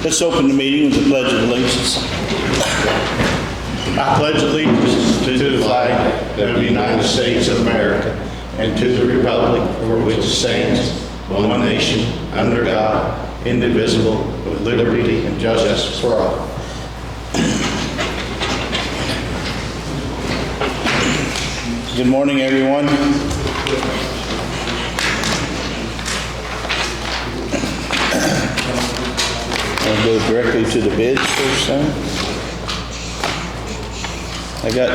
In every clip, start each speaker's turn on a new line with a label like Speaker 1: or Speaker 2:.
Speaker 1: Let's open the meeting with the Pledge of Allegiance. I pledge allegiance to the flag of the United States of America and to the republic for which it stands, one nation, under God, indivisible, with liberty and justice for all. Good morning, everyone. I'll go directly to the bids first, then. I got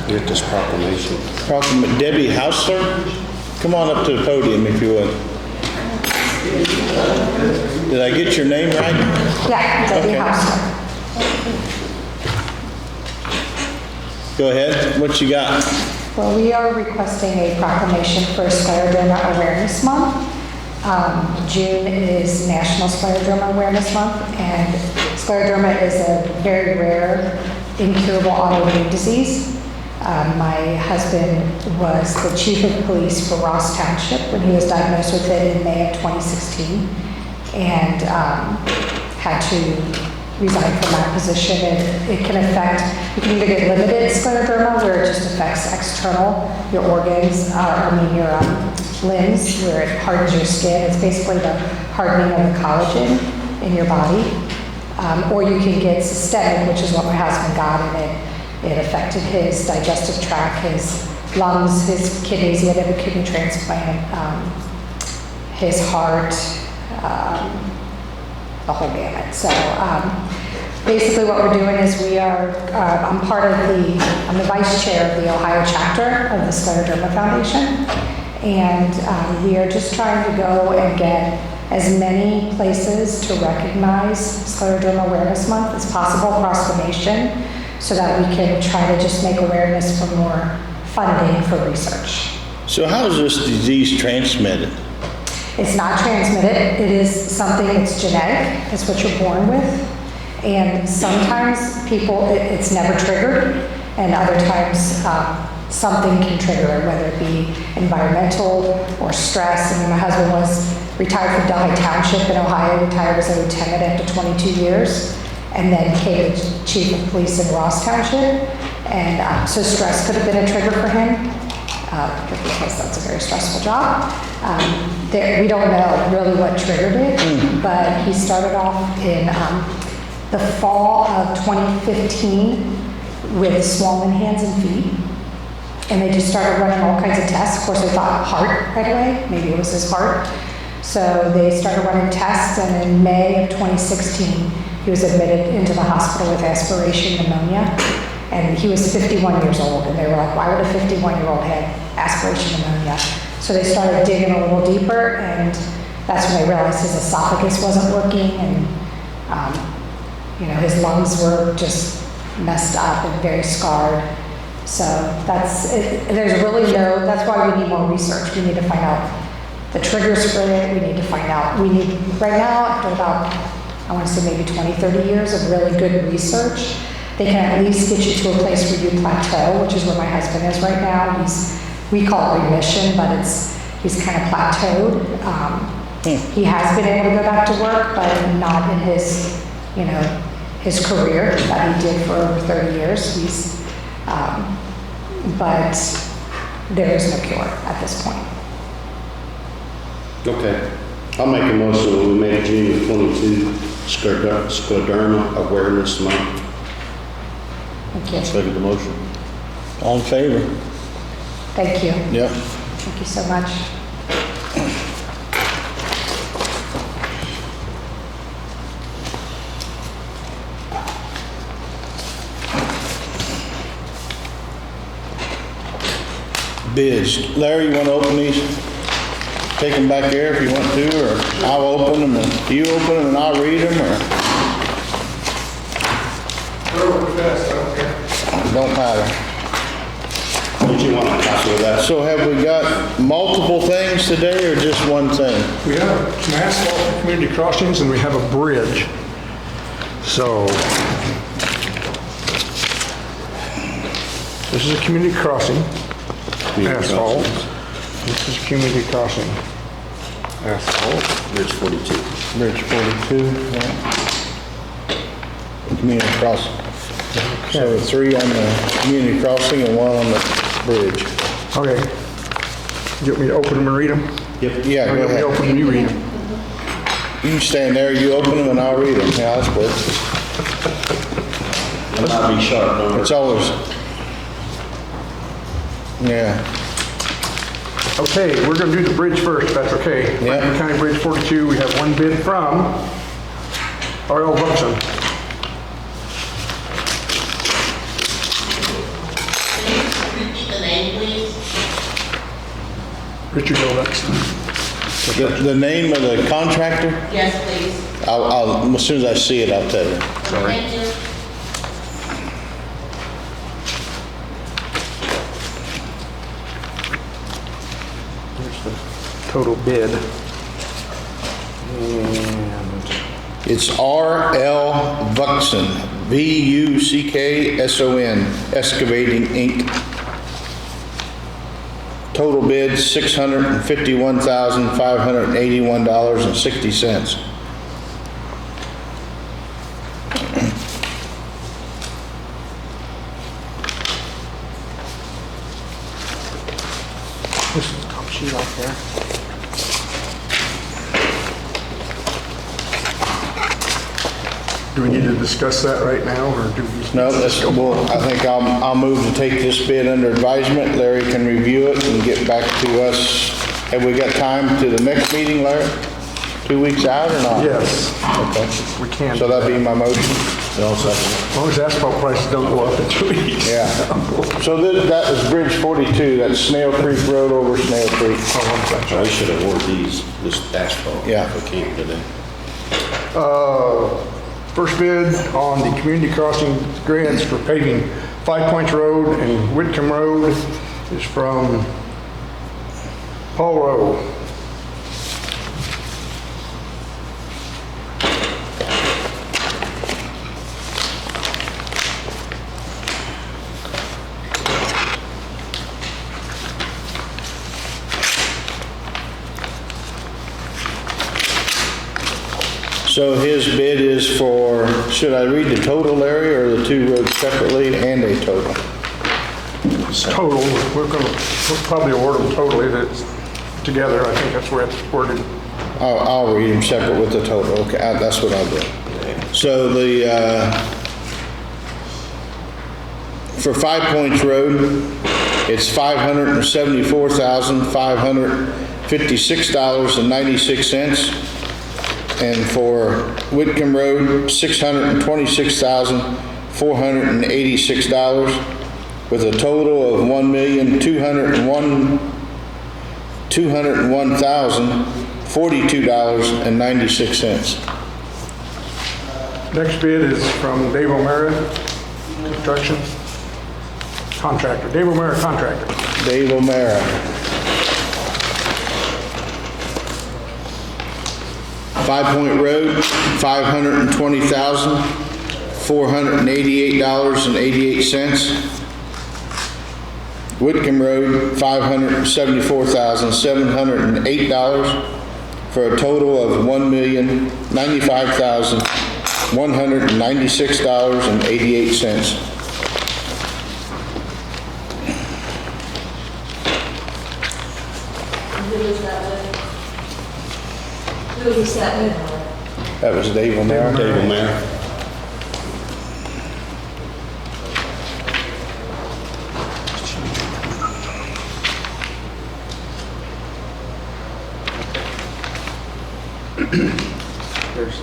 Speaker 2: this proclamation.
Speaker 1: Debbie Haussler. Come on up to the podium if you would. Did I get your name right?
Speaker 3: Yeah, Debbie Haussler.
Speaker 1: Go ahead. What you got?
Speaker 3: Well, we are requesting a proclamation for Scleroderma Awareness Month. June is National Scleroderma Awareness Month, and scleroderma is a very rare, incurable autoimmune disease. My husband was the chief of police for Ross Township when he was diagnosed with it in May of 2016, and had to resign from that position. It can affect, you can either get limited scleroderma, where it just affects external, your organs, your limbs, where it hardens your skin. It's basically the hardening of the collagen in your body. Or you can get systemic, which is what my husband got, and it affected his digestive tract, his lungs, his kidneys. He had to have a kidney transplant, his heart, the whole gamut. So basically what we're doing is I'm the vice chair of the Ohio chapter of the Scleroderma Foundation. And we are just trying to go and get as many places to recognize Scleroderma Awareness Month as possible across the nation, so that we can try to just make awareness for more funding for research.
Speaker 1: So how is this disease transmitted?
Speaker 3: It's not transmitted. It is something that's genetic. It's what you're born with. And sometimes it's never triggered, and other times something can trigger it, whether it be environmental or stress. I mean, my husband was retired from Delhi Township in Ohio, retired as a lieutenant after 22 years, and then became chief of police in Ross Township. And so stress could have been a trigger for him, because that's a very stressful job. We don't know really what triggered it, but he started off in the fall of 2015 with swollen hands and feet. And they just started running all kinds of tests. Of course, they thought heart right away. Maybe it was his heart. So they started running tests, and in May of 2016, he was admitted into the hospital with aspiration pneumonia. And he was 51 years old, and they were like, why would a 51-year-old have aspiration pneumonia? So they started digging a little deeper, and that's when they realized his esophagus wasn't working, and his lungs were just messed up and very scarred. So that's why we need more research. We need to find out the triggers for it. We need right now, after about, I want to say maybe 20, 30 years of really good research, they can at least get you to a place where you plateau, which is where my husband is right now. We call it remission, but he's kind of plateaued. He has been able to go back to work, but not in his career that he did for over 30 years. But there is no cure at this point.
Speaker 2: Okay. I'll make a motion when we make June 22 Scleroderma Awareness Month.
Speaker 3: Thank you.
Speaker 2: Second the motion.
Speaker 1: All in favor?
Speaker 3: Thank you.
Speaker 1: Yep.
Speaker 3: Thank you so much.
Speaker 1: Bids. Larry, you want to open these? Take them back there if you want to, or I'll open them and you open them and I'll read them, or? Don't matter.
Speaker 2: Did you want a copy of that?
Speaker 1: So have we got multiple things today or just one thing?
Speaker 4: We have some asphalt for community crossings, and we have a bridge. So this is a community crossing, asphalt. This is community crossing, asphalt.
Speaker 2: Bridge 42.
Speaker 1: Bridge 42, yeah.
Speaker 5: community crossing. So 3 on the community crossing and 1 on the bridge.
Speaker 4: Okay. You want me to open them and read them?
Speaker 5: Yeah,
Speaker 4: Or
Speaker 5: go
Speaker 4: you want me to
Speaker 5: ahead.
Speaker 4: open them and you read them?
Speaker 5: You can stand there, you open them and I'll read them. Yeah, that's good.
Speaker 2: It might be sharp numbers.
Speaker 5: It's always, yeah.
Speaker 4: Okay, we're gonna do the bridge first, if that's okay.
Speaker 5: Yeah.
Speaker 4: Franklin County Bridge 42, we have one bid from R.L. Buckson.
Speaker 6: Repeat the name, please.
Speaker 4: Richard Gobles.
Speaker 5: The name of the contractor,
Speaker 6: Yes, please.
Speaker 5: I'll, as soon as I see it, I'll tell you.
Speaker 6: Thank you.
Speaker 4: Here's the total bid.
Speaker 5: It's R.L. Buckson, Buckson Excavating, Inc. Total bid, $651,581.60.
Speaker 4: This is the top sheet out there. Do we need to discuss that right now, or do we?
Speaker 5: No, that's, well, I think I'll move to take this bid under advisement. Larry can review it and get back to us. Have we got time to the next meeting, Larry? 2 weeks out or not?
Speaker 4: Yes,
Speaker 5: Okay.
Speaker 4: we can.
Speaker 5: So that'd be my motion?
Speaker 4: As long as asphalt prices don't go up in 2 weeks.
Speaker 5: Yeah. So that was Bridge 42, that's Snail Creek Road over Snail Creek.
Speaker 2: I should have ordered this asphalt.
Speaker 5: Yeah.
Speaker 2: If I can't today.
Speaker 4: First bid on the community crossing grants for paving 5 Points Road and Whitcomb Road is from Paul Rowe.
Speaker 5: So his bid is for, should I read the total, Larry, or the 2 roads separately and a total?
Speaker 4: Total, we'll probably award them totally, that's together, I think that's where it's worded.
Speaker 5: I'll read them separate with the total. Okay, that's what I'll do. So for 5 Points Road, it's $574,556.96. And for Whitcomb Road, $626,486, with a total of $1,201,042.96.
Speaker 4: Next bid is from Dave O'Mara Construction Contractor, Dave O'Mara Contractor.
Speaker 5: Dave O'Mara. 5 Point Road, $520,488.88. Whitcomb Road, $574,708, for a total of $1,095,196.88.
Speaker 6: Who was that with?
Speaker 5: That was Dave O'Mara.
Speaker 2: Dave O'Mara.
Speaker 4: There's,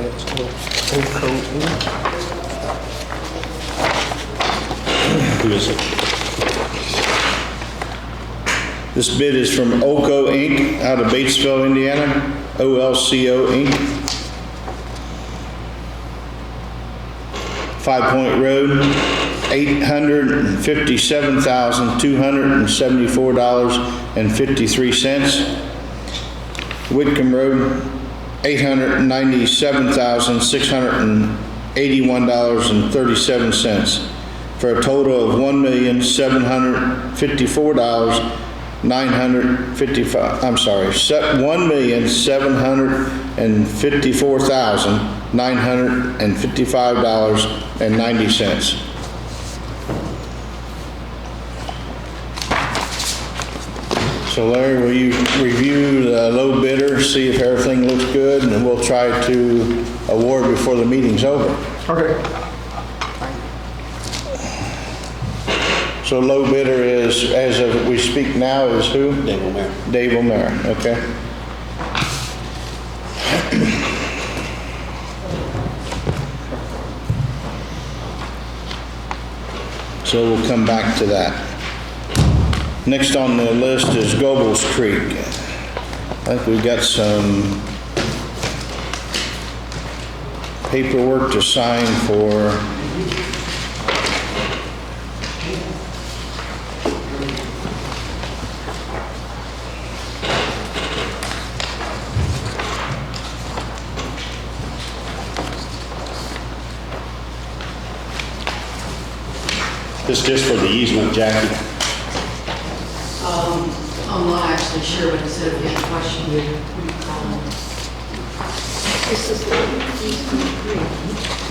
Speaker 4: it's Olco Inc.
Speaker 2: Who is it?
Speaker 5: This bid is from Olco Inc. out of Batesville, Indiana. OLCO Inc. 5 Point Road, $857,274.53. Whitcomb Road, $897,681.37, for a total of $1,754,000 $1,754,955.90. So Larry, will you review the low bidder, see if everything looks good, and then we'll try to award before the meeting's over.
Speaker 4: Okay.
Speaker 5: So low bidder is, as of we speak now, is who?
Speaker 2: Dave O'Meara.
Speaker 5: Dave O'Meara, okay. So we'll come back to that. Next on the list is Gobles Creek. I think we've got some paperwork to sign for
Speaker 2: This is just for the easement, Jackie.
Speaker 7: I'm not actually sure, but instead of getting questioned, you call them. This is the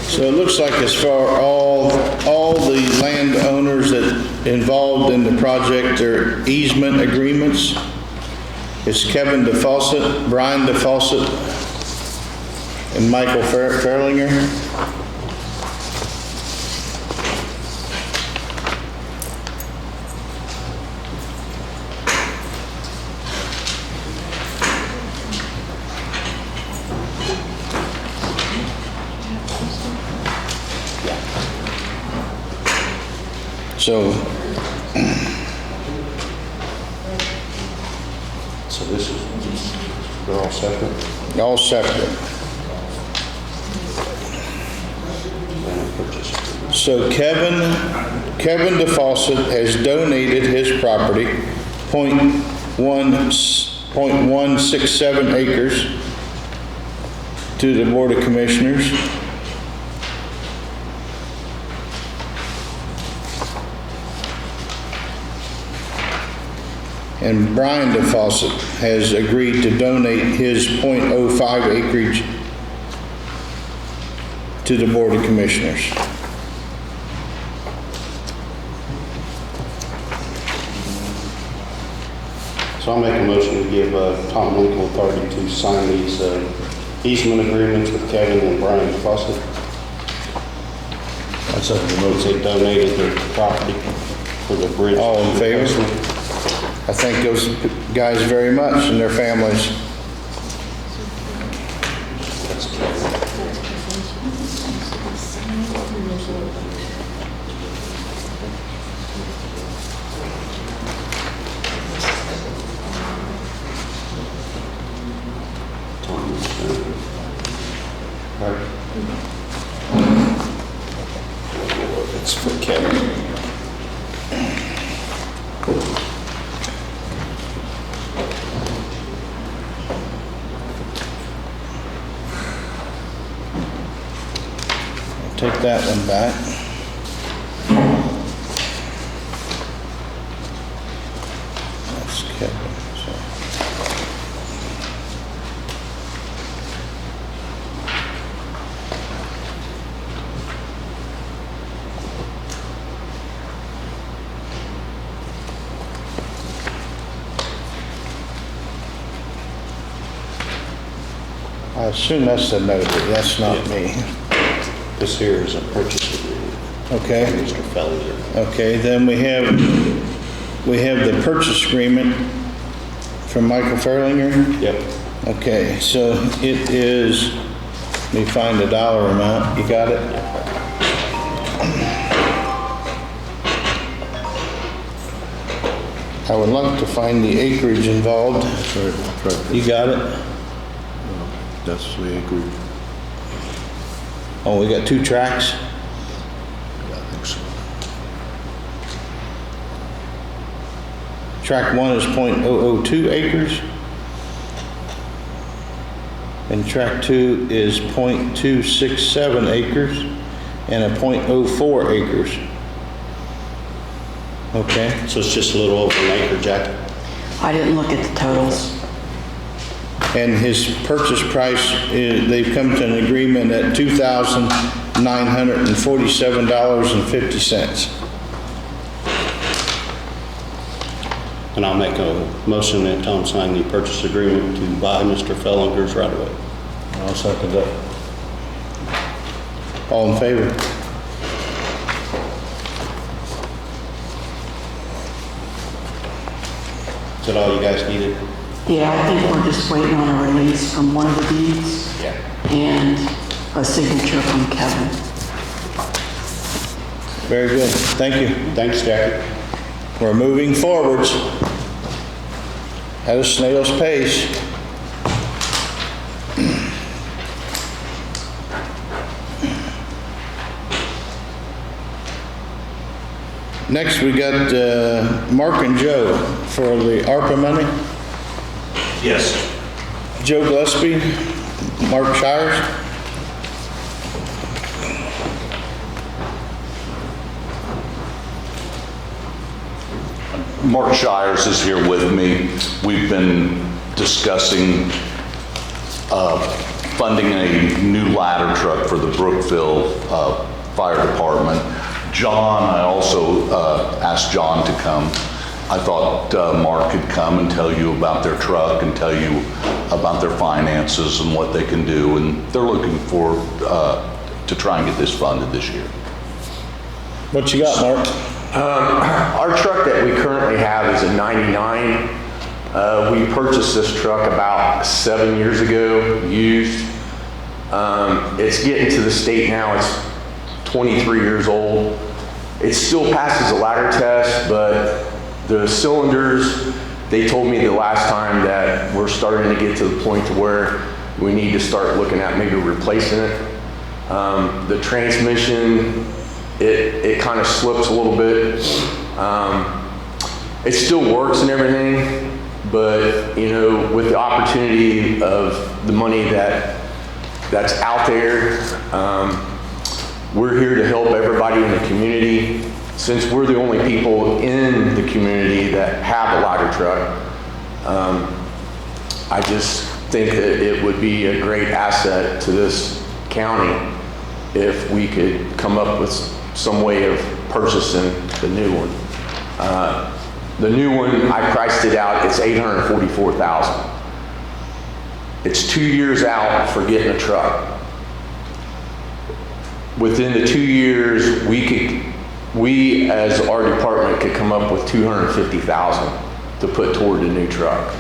Speaker 5: So it looks like as far all the landowners that involved in the project, their easement agreements, it's Kevin DeFawcett, Brian DeFawcett, and Michael Fairlinger.
Speaker 2: So this is, they're all separate.
Speaker 5: All separate. So Kevin DeFawcett has donated his property, .167 acres, to the Board of Commissioners. And Brian DeFawcett has agreed to donate his .05 acreage to the Board of Commissioners.
Speaker 2: So I'll make a motion to give Tom Winkle authority to sign these easement agreements with Kevin and Brian Fawcett. That's up to the notes. They donated their property for the bridge.
Speaker 5: All in favor? I thank those guys very much and their families.
Speaker 2: It's for Kevin.
Speaker 5: Take that one back. That's Kevin. I assume that's the notary, that's not me.
Speaker 2: This here is a purchase agreement.
Speaker 5: Okay.
Speaker 2: Mr. Fellinger.
Speaker 5: Okay, then we have the purchase agreement from Michael Fairlinger.
Speaker 2: Yep.
Speaker 5: Okay, so it is, let me find the dollar amount. You got it? I would like to find the acreage involved. You got it?
Speaker 2: That's the acreage.
Speaker 5: Oh, we got 2 tracks?
Speaker 2: I think so.
Speaker 5: Track 1 is .002 acres. And track 2 is .267 acres and a .04 acres. Okay,
Speaker 2: So it's just a little over an acre, Jack?
Speaker 7: I didn't look at the totals.
Speaker 5: And his purchase price, they've come to an agreement at $2,947.50.
Speaker 2: And I'll make a motion that Tom sign the purchase agreement to buy Mr. Fellinger's right away.
Speaker 5: I'll second that. All in favor?
Speaker 2: Is that all you guys needed?
Speaker 7: Yeah, I think we're just waiting on a release from one of the deeds.
Speaker 2: Yeah.
Speaker 7: And a signature from Kevin.
Speaker 5: Very good. Thank you.
Speaker 2: Thanks, Jackie.
Speaker 5: We're moving forwards at a snail's pace. Next, we got Mark and Joe for the ARPA money.
Speaker 1: Yes.
Speaker 5: Joe Gillespie, Mark Shires.
Speaker 8: Mark Shires is here with me. We've been discussing funding a new ladder truck for the Brookville Fire Department. John, I also asked John to come. I thought Mark could come and tell you about their truck and tell you about their finances and what they can do. And they're looking for to try and get this funded this year.
Speaker 5: What you got, Mark?
Speaker 9: Our truck that we currently have is a 99. We purchased this truck about 7 years ago, used. It's getting to the state now, it's 23 years old. It still passes a ladder test, but the cylinders, they told me the last time that we're starting to get to the point to where we need to start looking at maybe replacing it. The transmission, it kind of slips a little bit. It still works and everything, but you know, with the opportunity of the money that's out there, we're here to help everybody in the community. Since we're the only people in the community that have a ladder truck, I just think that it would be a great asset to this county if we could come up with some way of purchasing the new one. The new one, I priced it out, it's $844,000. It's 2 years out for getting a truck. Within the 2 years, we as our department could come up with $250,000 to put toward the new truck.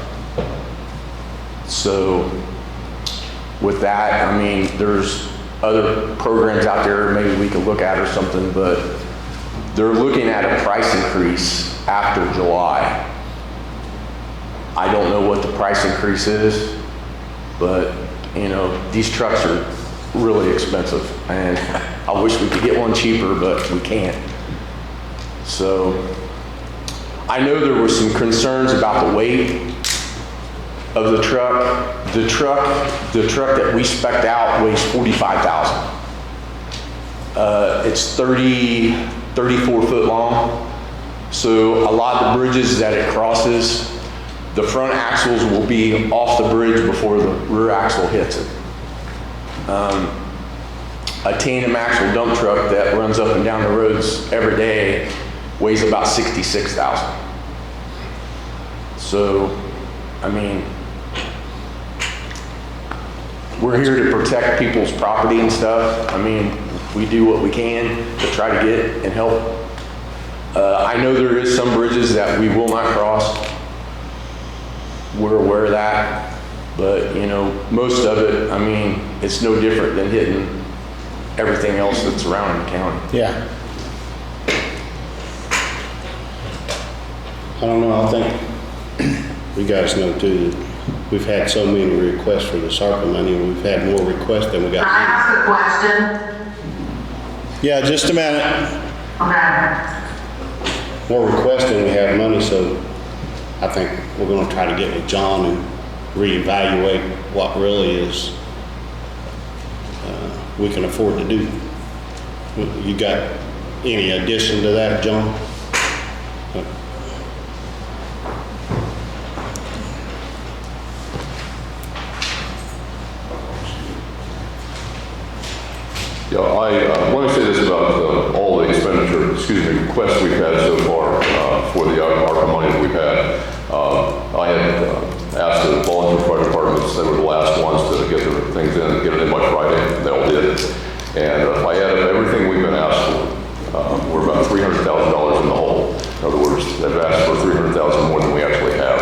Speaker 9: So with that, I mean, there's other programs out there maybe we could look at or something, but they're looking at a price increase after July. I don't know what the price increase is, but you know, these trucks are really expensive, and I wish we could get one cheaper, but we can't. So I know there were some concerns about the weight of the truck. The truck that we spec'd out weighs 45,000. It's 34 foot long. So a lot of the bridges that it crosses, the front axles will be off the bridge before the rear axle hits it. A tandem axle dump truck that runs up and down the roads every day weighs about 66,000. So, I mean, we're here to protect people's property and stuff. I mean, we do what we can to try to get and help. I know there is some bridges that we will not cross. We're aware of that. But, you know, most of it, I mean, it's no different than hitting everything else that's around the county.
Speaker 5: Yeah.
Speaker 2: I don't know, I think you guys know too, that we've had so many requests for this ARPA money, and we've had more requests than we got.
Speaker 10: Can I ask a question?
Speaker 5: Yeah, just a minute.
Speaker 10: Okay.
Speaker 2: More requests than we have money, so I think we're gonna try to get with John and reevaluate what really is we can afford to do. You got any addition to that, John?
Speaker 11: Yeah, let me say this about all the requests we've had so far for the ARPA money that we've had. I had asked the volunteer fire departments, they were the last ones to get their things in, get it in by Friday. They all did. And if I add up everything we've been asked for, we're about $300,000 in the hole. In other words, they've asked for $300,000 more than we actually have.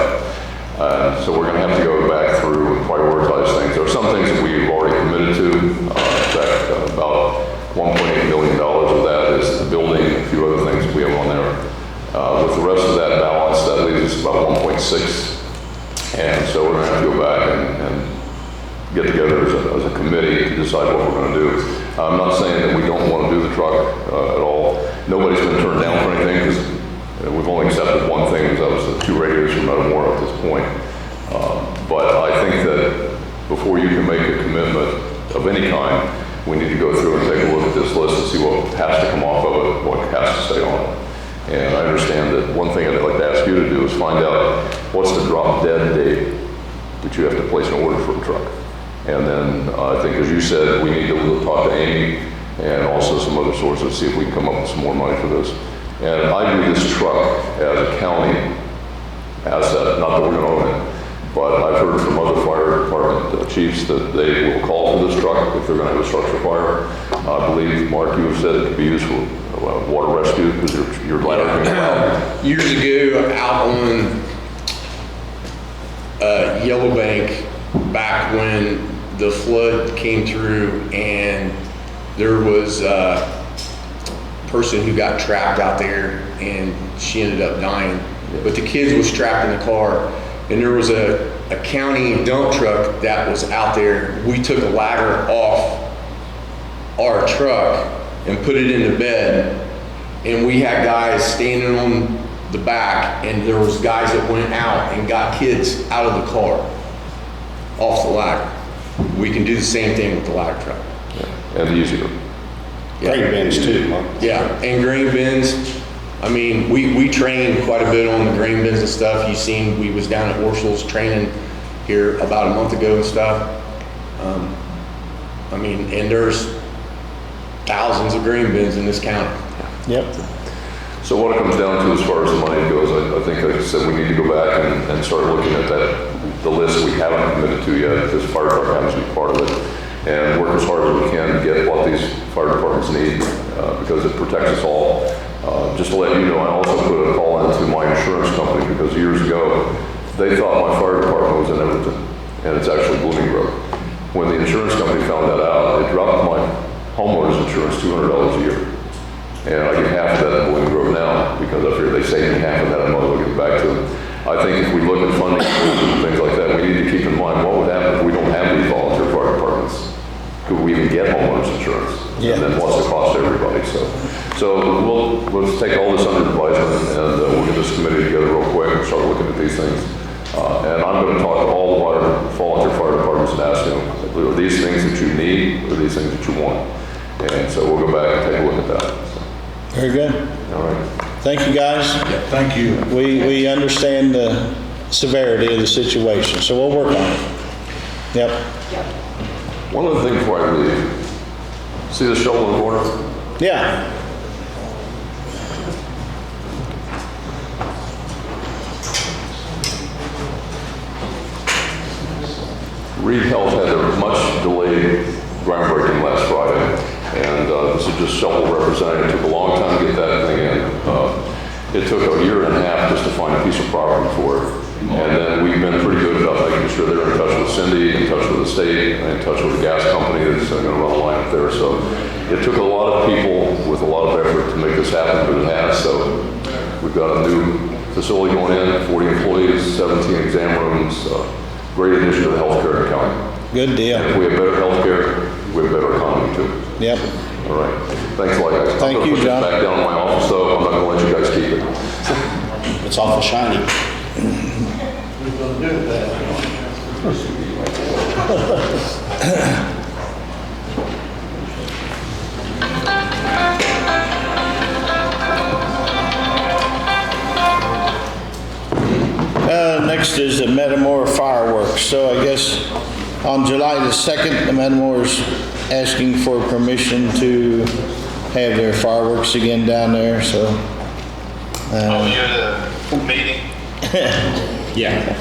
Speaker 11: So we're going to have to go back through and prioritize things. There are some things that we've already committed to. In fact, about $1.8 million of that is the building, a few other things we have on there. With the rest of that balance, that leaves us about 1.6. And so we're going to have to go back and get together as a committee to decide what we're going to do. I'm not saying that we don't want to do the truck at all. Nobody's been turned down for anything because we've only accepted one thing, that was the 2 radios from Metamora at this point. But I think that before you can make a commitment of any kind, we need to go through and take a look at this list and see what has to come off of it, what has to stay on it. And I understand that one thing I'd like to ask you to do is find out what's the drop dead date that you have to place an order for a truck. And then I think, as you said, we need to talk to Amy and also some other sources, see if we can come up with some more money for this. And I view this truck as a county asset, not that we're going to own it, but I've heard from other fire department chiefs that they will call for this truck if they're going to have a structure fire. I believe, Mark, you have said it could be used for water rescue because your ladder can go out.
Speaker 9: Years ago, out on Yellowbank, back when the flood came through and there was a person who got trapped out there and she ended up dying. But the kids was trapped in the car and there was a county dump truck that was out there. We took a ladder off our truck and put it in the bed, and we had guys standing on the back, and there was guys that went out and got kids out of the car off the ladder. We can do the same thing with the ladder truck.
Speaker 11: Yeah. And easier.
Speaker 2: Grain bins too, Mark.
Speaker 9: Yeah, and grain bins. I mean, we train quite a bit on the grain bins and stuff. You seen, we was down at Orsel's training here about a month ago and stuff. I mean, and there's thousands of grain bins in this county.
Speaker 2: Yep.
Speaker 11: So what it comes down to as far as the money goes, I think, like I said, we need to go back and start looking at the list we haven't committed to yet, because fire department has to be part of it, and work as hard as we can to get what these fire departments need, because it protects us all. Just to let you know, I also put a call into my insurance company, because years ago, they thought my fire department was in Everton, and it's actually Blooming Grove. When the insurance company found that out, it dropped my homeowner's insurance $200 a year. And I get half of that in Blooming Grove now, because I figure they saved me half of that, I might as well give it back to them. I think if we look at funding and things like that, we need to keep in mind what would happen if we don't have these volunteer fire departments. Could we even get homeowners insurance?
Speaker 2: Yeah.
Speaker 11: And then what's the cost to everybody? So we'll take all this under advisement, and we'll get this committee together real quick and start looking at these things. And I'm going to talk to all the volunteer fire departments and ask them, are these things that you need, or are these things that you want? And so we'll go back and take a look at that.
Speaker 5: Very good.
Speaker 11: All right.
Speaker 5: Thank you, guys.
Speaker 1: Thank you.
Speaker 5: We understand the severity of the situation, so we'll work on it. Yep.
Speaker 11: One other thing before I leave. See the shovel in the corner?
Speaker 5: Yeah.
Speaker 11: Reed Health had their much delayed groundbreaking last Friday, and this is just shovel representative. It took a long time to get that thing in. It took a year and a half just to find a piece of property for it. And then we've been pretty good about making sure they're in touch with Cindy, in touch with the state, and in touch with the gas company that's going to run a line up there. So it took a lot of people with a lot of effort to make this happen, but it has. So we've got a new facility going in, 40 employees, 17 exam rooms, great addition to the healthcare in the county.
Speaker 5: Good deal.
Speaker 11: And if we have better healthcare, we have better economy too.
Speaker 5: Yep.
Speaker 11: All right. Thanks a lot, guys.
Speaker 5: Thank you, John.
Speaker 11: I'm going to put this back down in my office, though. I'm not going to let you guys keep it.
Speaker 2: It's awful shiny.
Speaker 5: Next is the Metamora fireworks. So I guess on July the 2nd, the Metamora's asking for permission to have their fireworks again down there, so.
Speaker 12: Oh, you're the meeting?
Speaker 2: Yeah,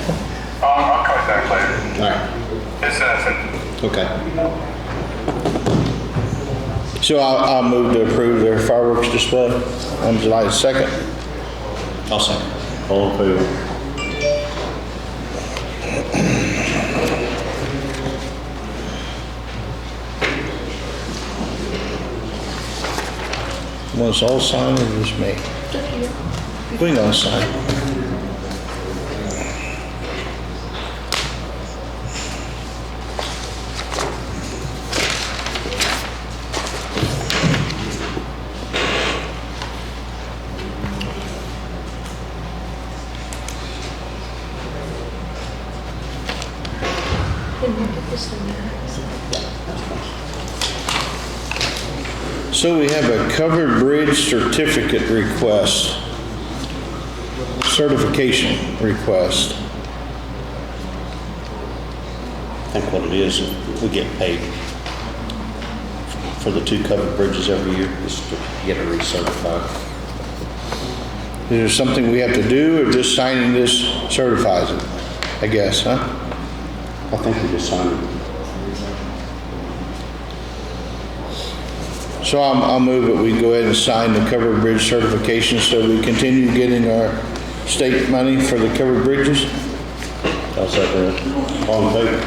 Speaker 12: I'll call you back later.
Speaker 2: all right,
Speaker 12: It's nothing.
Speaker 2: okay.
Speaker 5: So I'll move to approve their fireworks display on July 2nd.
Speaker 2: I'll second. All in favor?
Speaker 5: Want us all signed or just me? We can all sign. So we have a covered bridge certificate request, certification request.
Speaker 2: I think what it is, we get paid for the 2 covered bridges every year, just to get it recertified.
Speaker 5: Is there something we have to do, or just signing this certifies it? I guess, huh?
Speaker 2: I think we just signed it.
Speaker 5: So I'll move that we go ahead and sign the covered bridge certification so we continue getting our state money for the covered bridges.
Speaker 2: I'll second it. All in favor?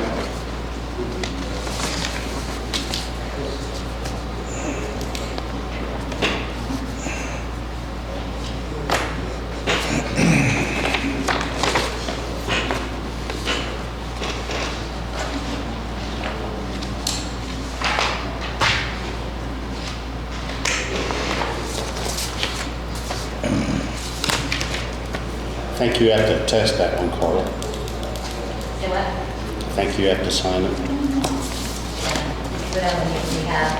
Speaker 2: I think you have to test that one, Carla.
Speaker 6: Say what?
Speaker 2: I think you have to sign it.
Speaker 6: What else do we have?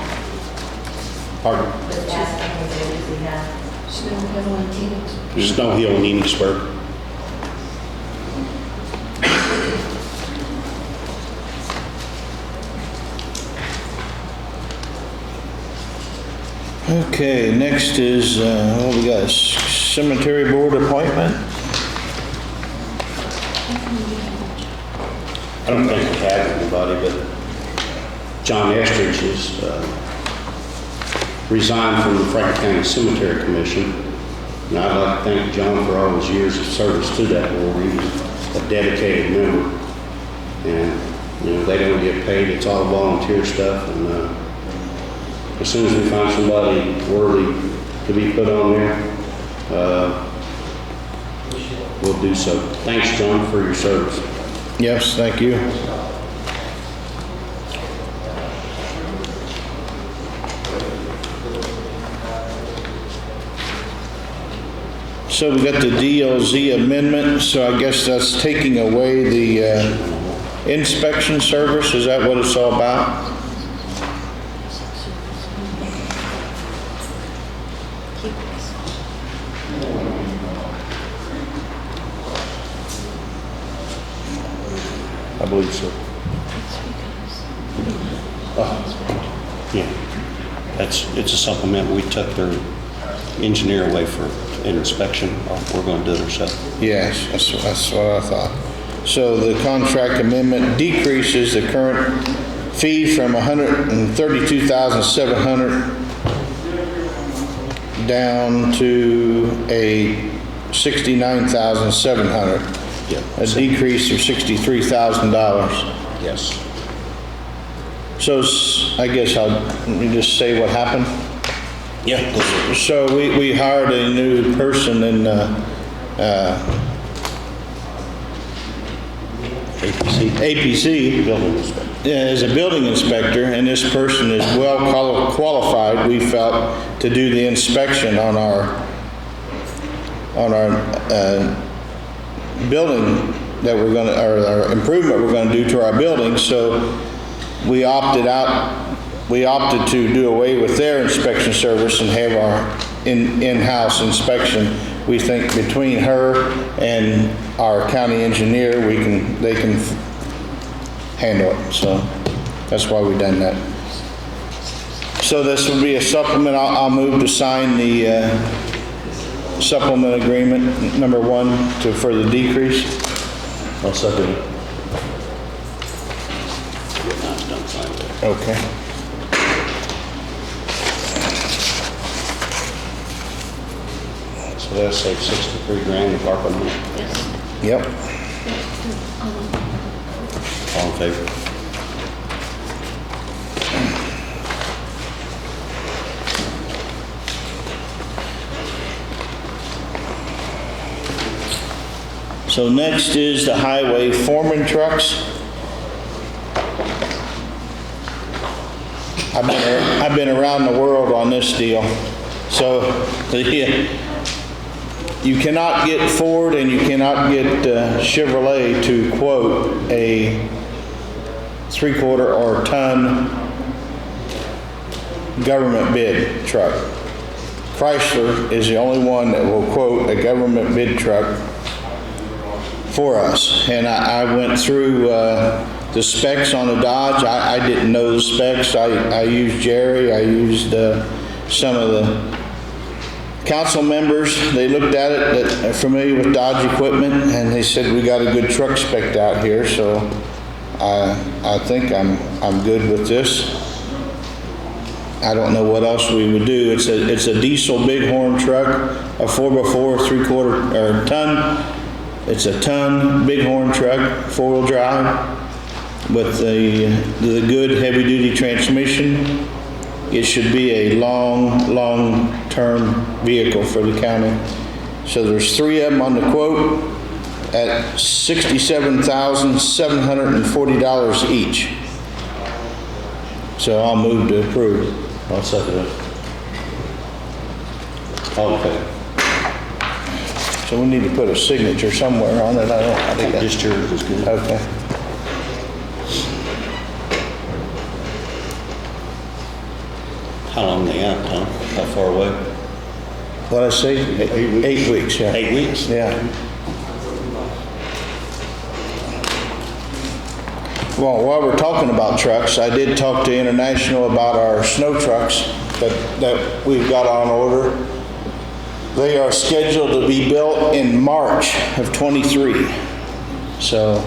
Speaker 2: Pardon?
Speaker 6: With gas companies, we have.
Speaker 2: Snow Hill and Enixburg.
Speaker 5: Okay, next is, we got a cemetery board appointment.
Speaker 2: I don't think we have anybody, but John Estridge has resigned from the Franklin County Cemetery Commission. And I'd like to thank John for all his years of service to that board. He was a dedicated member. And, you know, they don't get paid. It's all volunteer stuff. And as soon as we find somebody worthy to be put on there, we'll do so. Thanks, John, for your service.
Speaker 5: Yes, thank you. So we got the DLZ amendment, so I guess that's taking away the inspection service, is that what it's all about? I believe so.
Speaker 2: Yeah, it's a supplement. We took their engineer away for an inspection. We're going to do it ourselves.
Speaker 5: Yes, that's what I thought. So the contract amendment decreases the current fee from $132,700 down to a $69,700.
Speaker 2: Yeah.
Speaker 5: A decrease of $63,000.
Speaker 2: Yes.
Speaker 5: So I guess let me just say what happened.
Speaker 2: Yeah.
Speaker 5: So we hired a new person in APC
Speaker 2: Building inspector.
Speaker 5: as a building inspector, and this person is well qualified, we felt, to do the inspection on our building that we're going to, or our improvement we're going to do to our building. So we opted to do away with their inspection service and have our in-house inspection. We think between her and our county engineer, they can handle it. So that's why we done that. So this would be a supplement. I'll move to sign the supplement agreement, number 1, for the decrease.
Speaker 2: I'll second it.
Speaker 5: Okay.
Speaker 2: So that'll save 63 grand of ARPA money.
Speaker 5: Yep.
Speaker 2: All in favor?
Speaker 5: So next is the Highway Foreman trucks. I've been around the world on this deal. So you cannot get Ford and you cannot get Chevrolet to quote a 3/4 or ton government bid truck. Chrysler is the only one that will quote a government bid truck for us. And I went through the specs on the Dodge. I didn't know the specs. I used Jerry. I used some of the council members. They looked at it that are familiar with Dodge equipment, and they said we got a good truck spec'd out here. So I think I'm good with this. I don't know what else we would do. It's a diesel bighorn truck, a 4x4 3/4 or ton. It's a ton bighorn truck, 4-wheel drive, with the good heavy-duty transmission. It should be a long-term vehicle for the county. So there's 3 of them on the quote at $67,740 each. So I'll move to approve.
Speaker 2: I'll second it. All in favor?
Speaker 5: So we need to put a signature somewhere on it. I think that's
Speaker 2: Just yours is good.
Speaker 5: okay.
Speaker 2: How long they out, Tom? How far away?
Speaker 5: What I say?
Speaker 2: 8 weeks.
Speaker 5: 8 weeks, yeah.
Speaker 2: 8 weeks?
Speaker 5: Yeah. Well, while we're talking about trucks, I did talk to International about our snow trucks that we've got on order. They are scheduled to be built in March of '23. So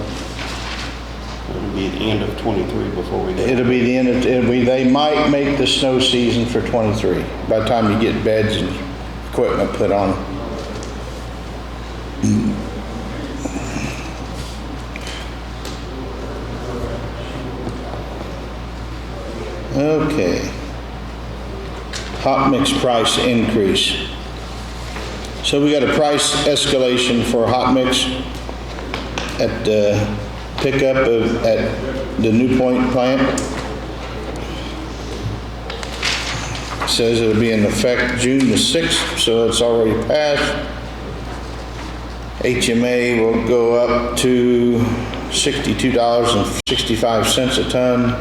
Speaker 2: It'll be the end of 23 before we get.
Speaker 5: it'll be the end of, they might make the snow season for '23 by the time you get beds and equipment put on. Okay. Hot mix price increase. So we got a price escalation for hot mix at the pickup at the New Point plant. It says it'll be in effect June the 6th, so it's already passed. HMA will go up to $62.65 a ton.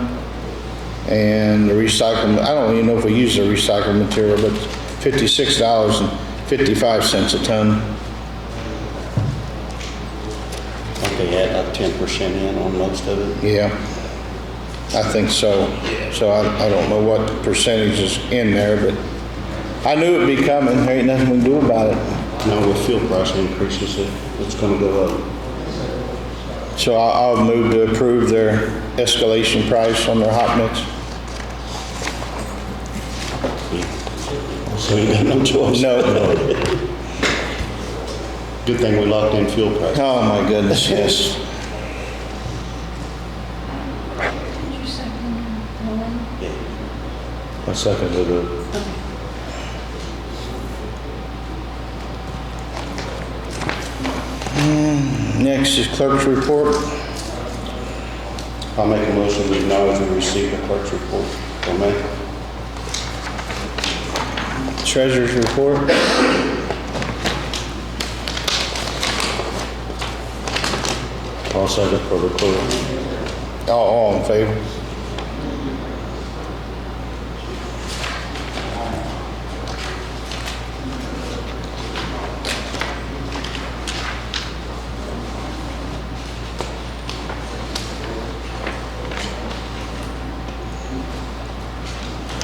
Speaker 5: And the recycled, I don't even know if we use the recycled material, but $56.55 a ton.
Speaker 2: Okay, add like 10% in on most of it.
Speaker 5: Yeah, I think so. So I don't know what percentage is in there, but I knew it'd be coming. There ain't nothing we can do about it.
Speaker 2: No, with fuel price increases, it's gonna go up.
Speaker 5: So I'll move to approve their escalation price on their hot mix.
Speaker 2: So you got no choice.
Speaker 5: No.
Speaker 2: Good thing we locked in fuel price.
Speaker 5: Oh my goodness, yes.
Speaker 7: Did you second Rohe?
Speaker 2: I seconded it.
Speaker 5: Next is clerk's report.
Speaker 2: I'll make a motion to acknowledge we received the clerk's report for May.
Speaker 5: Treasurer's report.
Speaker 2: I'll second for the clerk.
Speaker 5: All in favor?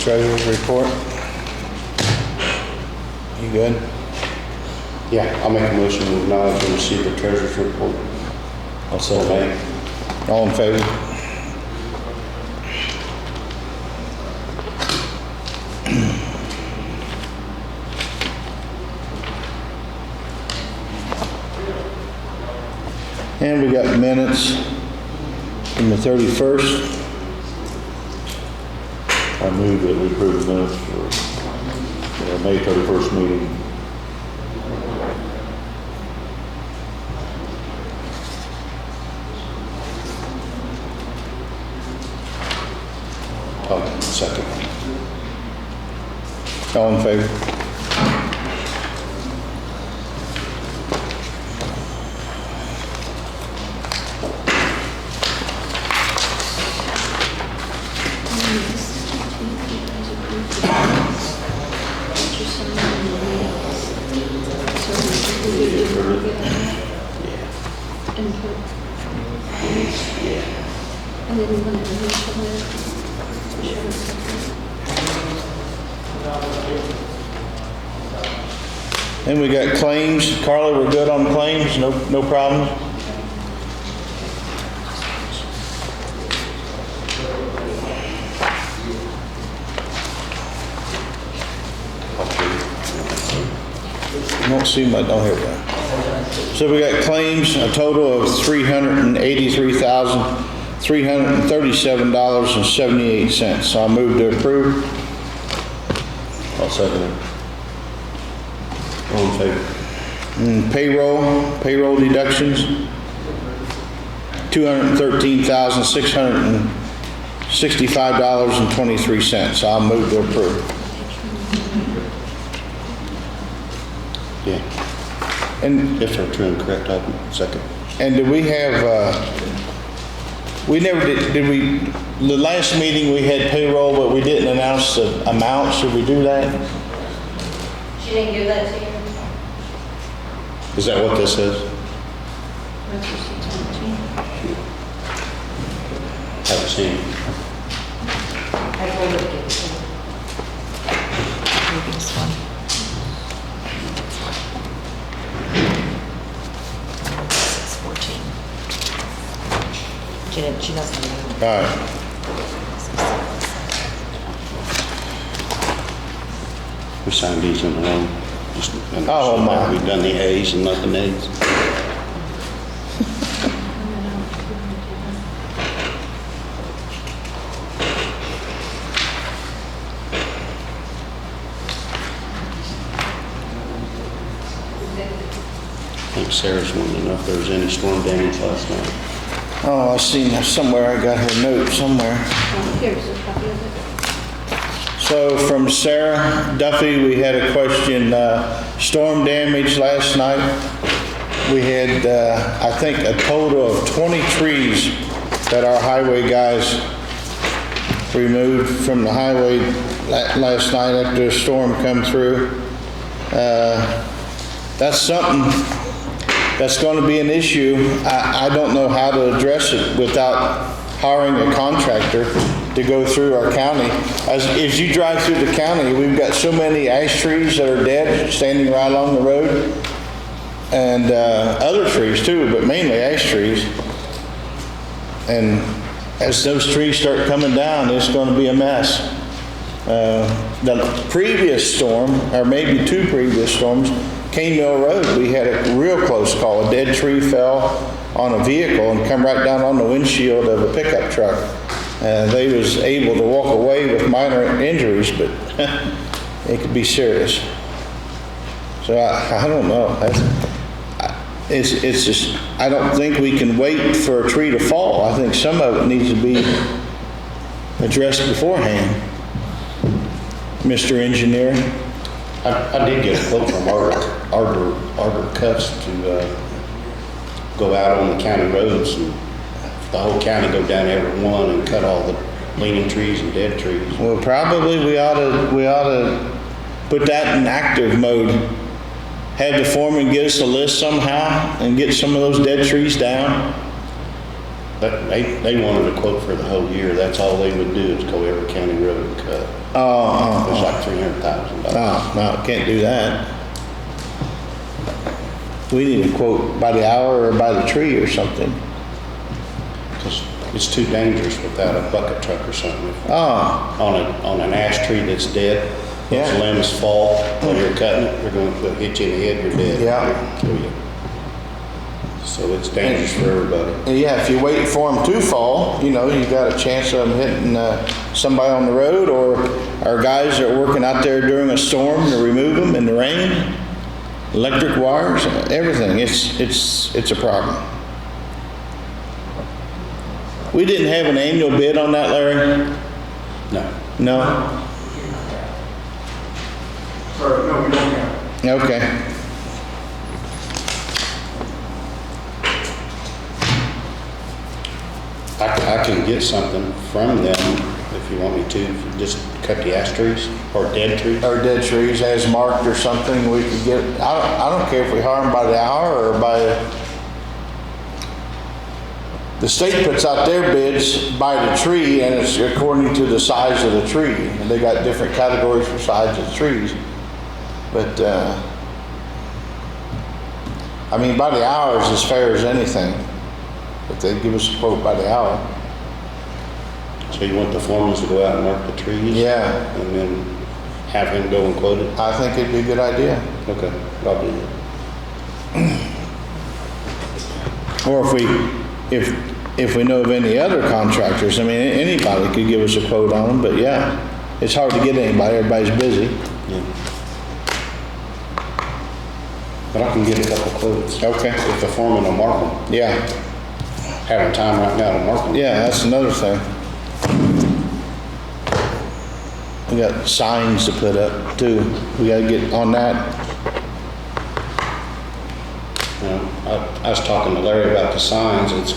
Speaker 5: Treasurer's report. You good?
Speaker 2: Yeah, I'll make a motion to acknowledge and receive the treasurer's report.
Speaker 5: I'll second that. All in favor? And we got minutes from the 31st.
Speaker 11: I move that we approve the minutes for May 31st meeting.
Speaker 2: Oh, second.
Speaker 5: All in favor?
Speaker 7: And then we want to initial it.
Speaker 5: And we got claims. Carla, we're good on claims? No problems? I don't see my, oh, here we go. So we got claims, a total of $383,337.78. So I'll move to approve.
Speaker 2: I'll second it. All in favor?
Speaker 5: And payroll deductions, $213,665.23. I'll move to approve.
Speaker 2: Yeah.
Speaker 5: And
Speaker 2: If they're true and correct, I'll second.
Speaker 5: And did we have, we never did we, the last meeting we had payroll, but we didn't announce the amount. Should we do that?
Speaker 6: She didn't give that to you?
Speaker 2: Is that what this is? Haven't seen it.
Speaker 6: I told her to give it to you.
Speaker 3: Maybe this one. 614. She doesn't know.
Speaker 5: All right.
Speaker 2: We signed these in a row. Just,
Speaker 5: Oh, my.
Speaker 2: We've done the A's and not the nays. I think Sarah's wanted to know if there was any storm damage last night.
Speaker 5: Oh, I seen her somewhere. I got her note somewhere.
Speaker 7: Here's a copy of it.
Speaker 5: So from Sarah Duffy, we had a question, storm damage last night. We had, I think, a total of 20 trees that our highway guys removed from the highway last night after a storm come through. That's something that's going to be an issue. I don't know how to address it without hiring a contractor to go through our county. As you drive through the county, we've got so many ash trees that are dead, standing right along the road, and other trees too, but mainly ash trees. And as those trees start coming down, it's going to be a mess. The previous storm, or maybe two previous storms, Cane Mill Road, we had a real close call. A dead tree fell on a vehicle and come right down on the windshield of a pickup truck. They was able to walk away with minor injuries, but it could be serious. So I don't know. It's just, I don't think we can wait for a tree to fall. I think some of it needs to be addressed beforehand. Mr. Engineer?
Speaker 2: I did get a quote from Arbor Cuts to go out on the county roads and the whole county go down every one and cut all the leaning trees and dead trees.
Speaker 5: Well, probably we ought to put that in active mode. Have the foreman get us a list somehow and get some of those dead trees down.
Speaker 2: But they wanted a quote for the whole year. That's all they would do is go every county road and cut. It was like $300,000.
Speaker 5: No, can't do that. We need a quote by the hour or by the tree or something.
Speaker 2: Because it's too dangerous without a bucket truck or something. On an ash tree that's dead,
Speaker 5: Yeah.
Speaker 2: those limbs fall when you're cutting it, they're going to hit you in the head, you're dead.
Speaker 5: Yeah.
Speaker 2: Kill you. So it's dangerous for everybody.
Speaker 5: And yeah, if you wait for them to fall, you know, you got a chance of them hitting somebody on the road, or our guys that are working out there during a storm to remove them in the rain, electric wires, everything. It's a problem. We didn't have an annual bid on that, Larry?
Speaker 2: No.
Speaker 5: No?
Speaker 4: Sorry, no, we don't have.
Speaker 5: Okay.
Speaker 2: I can get something from them if you want me to, just cut the ash trees or dead trees.
Speaker 5: Or dead trees as marked or something, we could get, I don't care if we hire them by the hour or by, the state puts out their bids by the tree, and it's according to the size of the tree. And they got different categories for size of trees. But, I mean, by the hour is as fair as anything. But they give us a quote by the hour.
Speaker 2: So you want the foreman to go out and mark the trees?
Speaker 5: Yeah.
Speaker 2: And then have him go and quote it?
Speaker 5: I think it'd be a good idea.
Speaker 2: Okay, I'll do that.
Speaker 5: Or if we know of any other contractors, I mean, anybody could give us a quote on them, but yeah, it's hard to get anybody, everybody's busy.
Speaker 2: Yeah. But I can get a couple quotes.
Speaker 5: Okay.
Speaker 2: If the foreman will mark them.
Speaker 5: Yeah,
Speaker 2: Having time right now to mark them.
Speaker 5: yeah, that's another thing. We got signs to put up too. We gotta get on that.
Speaker 2: You know, I was talking to Larry about the signs. It's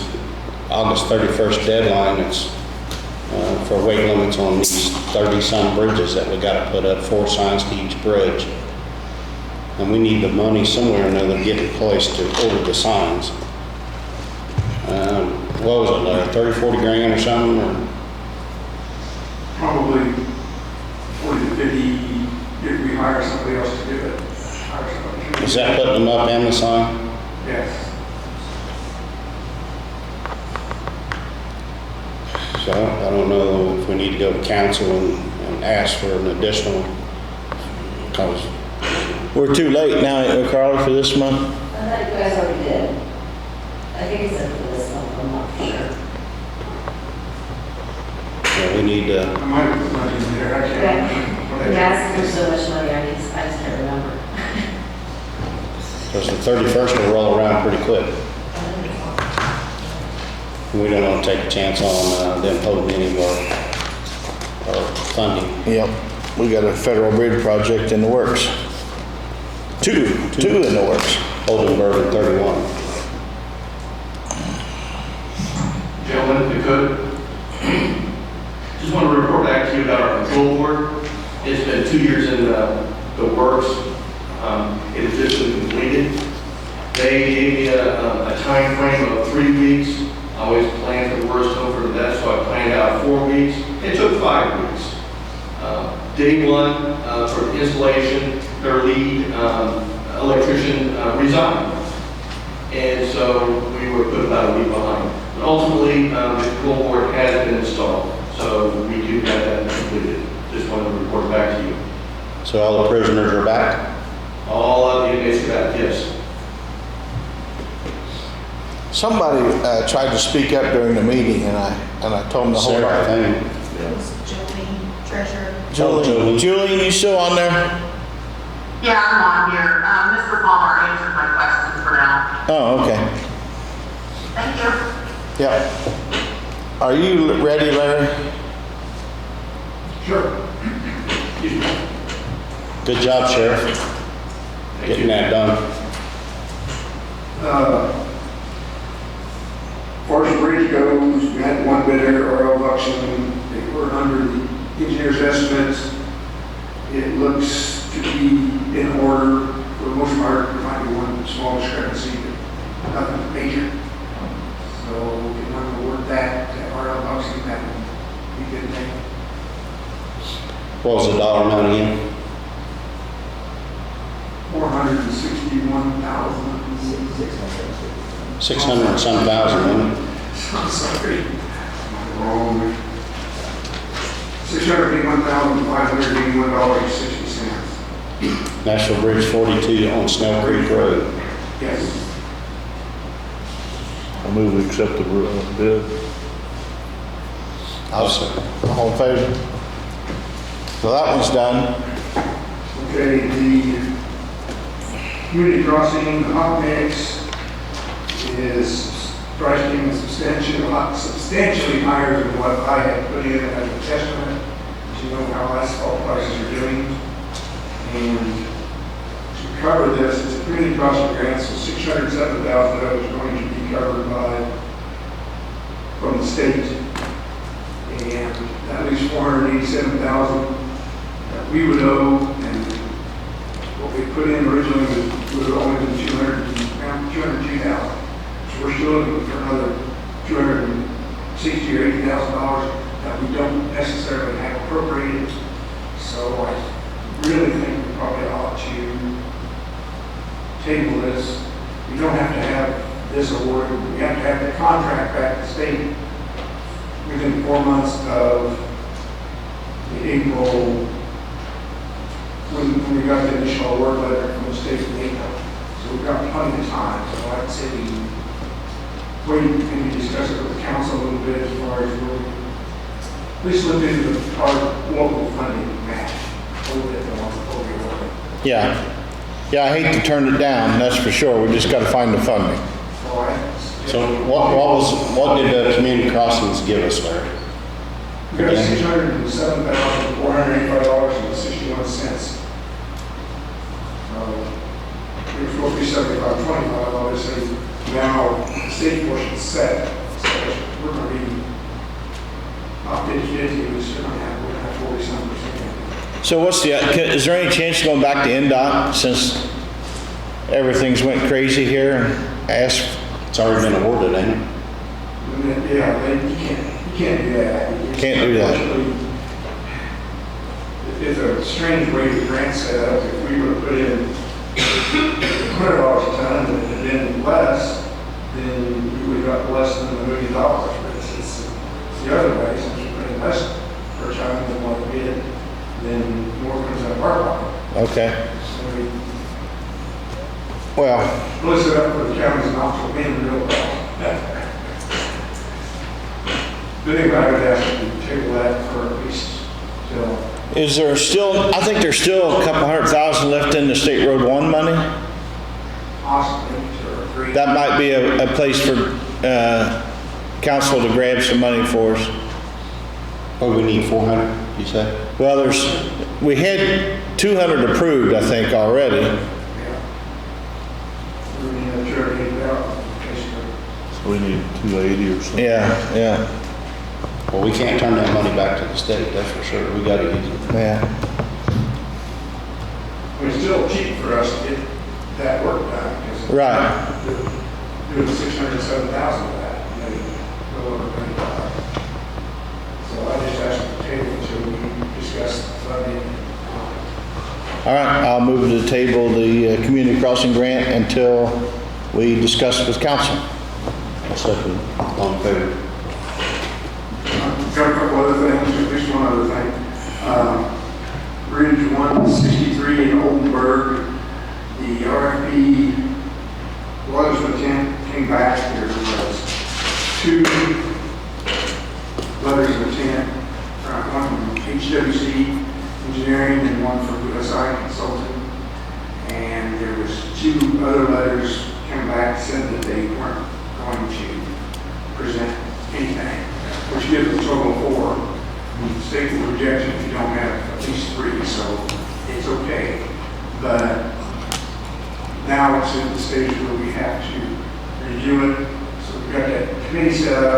Speaker 2: August 31st deadline. It's for weight limits on these 30-some bridges that we got to put up, 4 signs to each bridge. And we need the money somewhere or another to get in place to order the signs. What was it, Larry, 30, 40 grand or something? Or?
Speaker 4: Probably 40 to 50 if we hire somebody else to do it. Hire somebody to
Speaker 2: Is that putting them up and the sign?
Speaker 4: Yes.
Speaker 2: So I don't know if we need to go to council and ask for an additional, because
Speaker 5: We're too late now, Carla, for this month.
Speaker 6: I thought you guys already did. I think it's up for this month, I'm not sure.
Speaker 2: we need to,
Speaker 4: I might have put money in there, I can't.
Speaker 6: He asked for so much money, I just can't remember.
Speaker 2: because the 31st will roll around pretty quick. We don't want to take a chance on them holding any more funding.
Speaker 5: Yep, we got a federal bridge project in the works. Two in the works.
Speaker 2: Oldenburg and 31.
Speaker 13: Gentlemen, if you could, just want to report back to you about our control board. It's been 2 years in the works. It has just been completed. They gave me a time frame of 3 weeks. I always planned for the worst, hope for the best, so I planned out 4 weeks. It took 5 weeks. Day one for the installation, their lead electrician resigned. And so we were put about a week behind. But ultimately, the control board has been installed. So we do have that completed. Just wanted to report back to you.
Speaker 2: So all the prisoners are back?
Speaker 13: All of the inmates are back, yes.
Speaker 5: Somebody tried to speak up during the meeting, and I told them to hold
Speaker 2: Sarah, I
Speaker 5: on.
Speaker 2: think.
Speaker 6: Jolene, treasurer.
Speaker 5: Julie, you still on there?
Speaker 10: Yeah, I'm on here. Mr. Palmer answered my questions for now.
Speaker 5: Oh, okay.
Speaker 10: Thank you.
Speaker 5: Yeah. Are you ready, Larry?
Speaker 4: Sure.
Speaker 2: Good job, Sheriff. Getting that done.
Speaker 4: As far as the bridge goes, we had one bidder, R.L. Buckson. They were under the engineer's estimates. It looks to be in order for the most part. There might be one small discrepancy, but nothing major. So we can work award that to R.L. Buckson, that would be a good thing.
Speaker 2: What was the dollar amount again?
Speaker 4: 461,000.
Speaker 2: 600 and some thousand, wasn't it?
Speaker 4: I'm sorry. Wrong. $681,581.60.
Speaker 2: National Bridge 42 on Snail Creek Road.
Speaker 4: Yes.
Speaker 5: I move we accept the bid.
Speaker 2: I'll second.
Speaker 5: All in favor? So that one's done.
Speaker 4: Okay, the community crossing, the hot mix is pricing substantially higher than what I had put in as a estimate. As you know how asphalt prices are doing. And to cover this, it's a community crossing grant, so $607,000 is going to be covered from the state. And that leaves $487,000 that we would owe, and what we put in originally would have only been $202,000. So we're still looking for another $260,000 or $80,000 that we don't necessarily have appropriated. So I really think we probably ought to table this. We don't have to have this awarded. We have to have the contract back to the state within 4 months of the April, when we got the initial award letter from the state of April. So we've got plenty of time. So I'd say we wait and we discuss it with the council a little bit as far as we'll at least look into our local funding match a little bit more before we award it.
Speaker 5: Yeah. Yeah, I hate to turn it down, that's for sure. We just gotta find the funding.
Speaker 2: So what did the community crossings give us, Larry?
Speaker 4: We got $607,485.61. It was supposed to be $75.25, so now the state portion is set. So we're going to be not 50/50, we're going to have 40-some%.
Speaker 5: So is there any chance of going back to NDOT since everything's went crazy here and ask?
Speaker 2: It's already been awarded, ain't it?
Speaker 4: Yeah, you can't do that.
Speaker 5: Can't do that.
Speaker 4: It's a strange way the grant set up. If we would have put in $100 a ton and then less, then we would have got less than $1 million. But it's the other way, since we put in less per ton than what we did, then more comes out of our pocket.
Speaker 5: Okay.
Speaker 4: So we
Speaker 5: Well,
Speaker 4: really set up for the counties not to win real well. But anyway, I would ask you to table that for at least till.
Speaker 5: is there still, I think there's still a couple $100,000 left in the State Road 1 money?
Speaker 4: Possibly to agree.
Speaker 5: That might be a place for council to grab some money for us.
Speaker 2: Oh, we need 400, you said?
Speaker 5: Well, we had 200 approved, I think, already.
Speaker 4: Yeah. We need to try to get it out.
Speaker 5: So we need 280 or something. Yeah.
Speaker 2: Well, we can't turn that money back to the state, that's for sure. We gotta use it.
Speaker 5: Yeah.
Speaker 4: It's still cheap for us to get that work done. Because
Speaker 5: Right.
Speaker 4: doing 607,000 of that, maybe a little over 25. So I just asked the table until we discuss the funding.
Speaker 5: All right, I'll move to table the community crossing grant until we discuss it with council.
Speaker 2: I'll second. All in favor?
Speaker 4: Got a couple other things, at least one other thing. Bridge 163 in Oldenburg, the RFP letters of intent came back. There was 2 letters of intent, one from HWC Engineering and one from USI Consulting. And there was 2 other letters came back that said that they weren't going to present anything, which gives a total of 4. State will reject if you don't have at least 3, so it's okay. But now it's in the stage where we have to review it. So we've got that committee set up.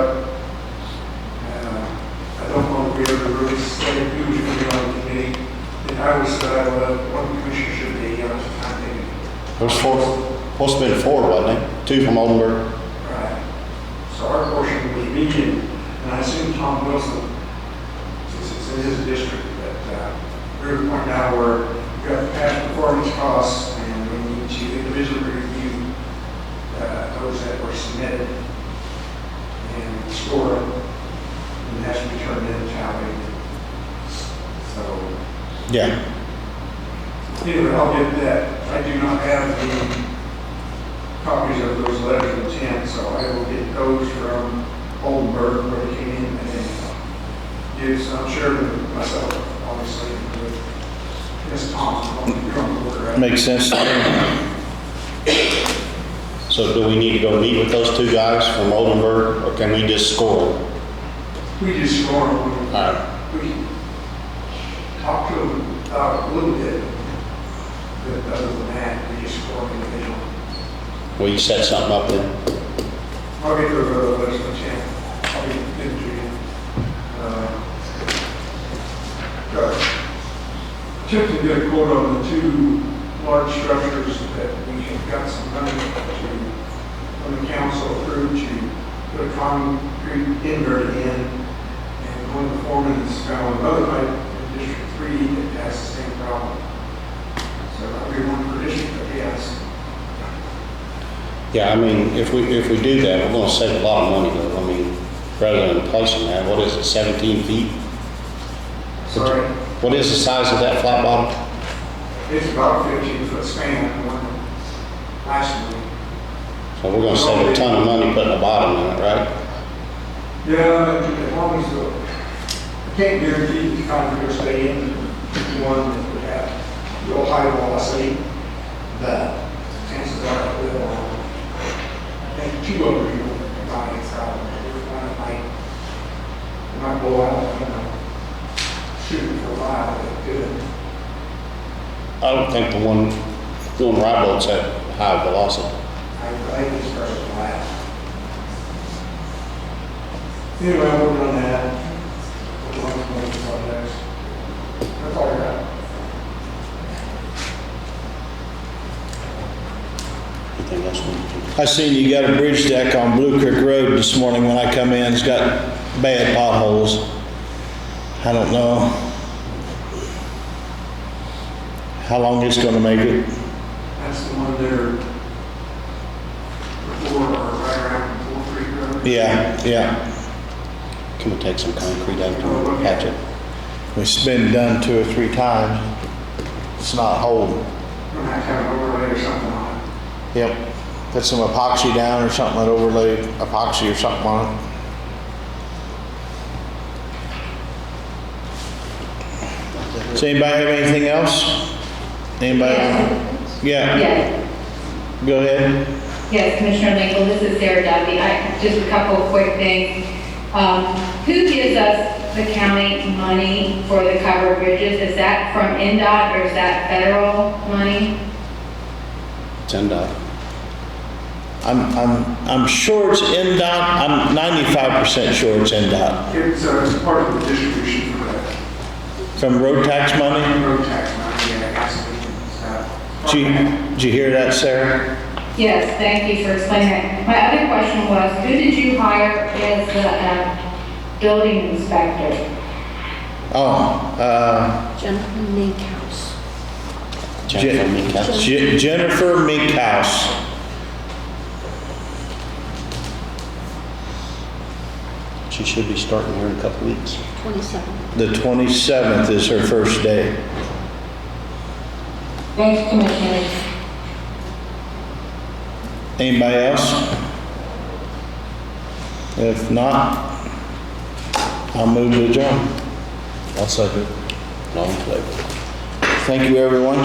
Speaker 4: I don't want to be able to really say who's going to be on the committee. And I was one commissioner should be on the time taking.
Speaker 2: There's 4, supposed to be 4, wasn't it? 2 from Oldenburg.
Speaker 4: Right. So our portion was me and assume Tom Wilson, since it's in his district, that we're at the point now where we've got past performance costs and we need to individually review those that were submitted and score them, and it has to be turned in tallied. So,
Speaker 5: Yeah.
Speaker 4: anyway, I'll get that. I do not have the copies of those letters of intent, so I will get those from Oldenburg where they came in and then give some, share them myself, obviously, with Ms. Thompson. You're on the board, right?
Speaker 5: Makes sense to me.
Speaker 2: So do we need to go meet with those two guys from Oldenburg, or can we just score them?
Speaker 4: We just score them.
Speaker 2: All right.
Speaker 4: We talk to them a little bit, but other than that, we just score them individually.
Speaker 2: Will you set something up then?
Speaker 4: I'll get those other letters of intent. I'll get them to you. Attempted to get a quote on the two large structures that we have got some money to, when the council approved to put a concrete invert in, and one of the foremen is found another pipe in District 3 that has the same problem. So I'll be one for district, but yes.
Speaker 2: Yeah, I mean, if we do that, we're gonna save a lot of money though. I mean, rather than placing that, what is it, 17 feet?
Speaker 4: Sorry,
Speaker 2: What is the size of that flat bottom?
Speaker 4: it's about 15-foot span, one last week.
Speaker 2: So we're gonna save a ton of money putting a bottom in it, right?
Speaker 4: Yeah, as long as I can't guarantee the concrete will stay in, the one that would have real high velocity, but chances are it will. I think two of them will combine its out. One it might blow out, you know, shooting for a while, but it could.
Speaker 2: I don't think the one right boat's at high velocity.
Speaker 4: I think it's started to last. Anyway, I'll work on that. We'll work on those projects. That's all I got.
Speaker 2: Anything else?
Speaker 5: I seen you got a bridge deck on Blue Creek Road this morning when I come in. It's got bad potholes. I don't know how long it's gonna make it.
Speaker 4: That's the one there before or right around Gobles Creek Road.
Speaker 5: Yeah.
Speaker 2: Can we take some concrete out to patch it?
Speaker 5: It's been done 2 or 3 times. It's not holding.
Speaker 4: We're gonna have to have an overlay or something on it.
Speaker 5: Yep. Put some epoxy down or something, that overlay epoxy or something on it. Does anybody have anything else? Anybody? Yeah,
Speaker 14: Yes,
Speaker 5: go ahead.
Speaker 14: yes, Commissioner Lingle, this is Sarah Duffy. Just a couple of quick things. Who gives us the county money for the covered bridges? Is that from NDOT or is that federal money?
Speaker 2: It's NDOT.
Speaker 5: I'm sure it's NDOT. I'm 95% sure it's NDOT.
Speaker 4: It's part of the distribution for that.
Speaker 5: From road tax money?
Speaker 4: Road tax money, yeah, gasoline and stuff.
Speaker 5: Did you hear that, Sarah?
Speaker 14: Yes, thank you for explaining that. My other question was, who did you hire as the building inspector?
Speaker 7: Jennifer Minkhouse.
Speaker 2: Jennifer Minkhouse.
Speaker 5: Jennifer Minkhouse.
Speaker 2: She should be starting here in a couple weeks.
Speaker 7: 27.
Speaker 5: The 27th is her first day.
Speaker 14: Thanks, Commissioner.
Speaker 5: Anybody else? If not, I'll move to adjourn.
Speaker 2: I'll second. Long play.
Speaker 5: Thank you, everyone.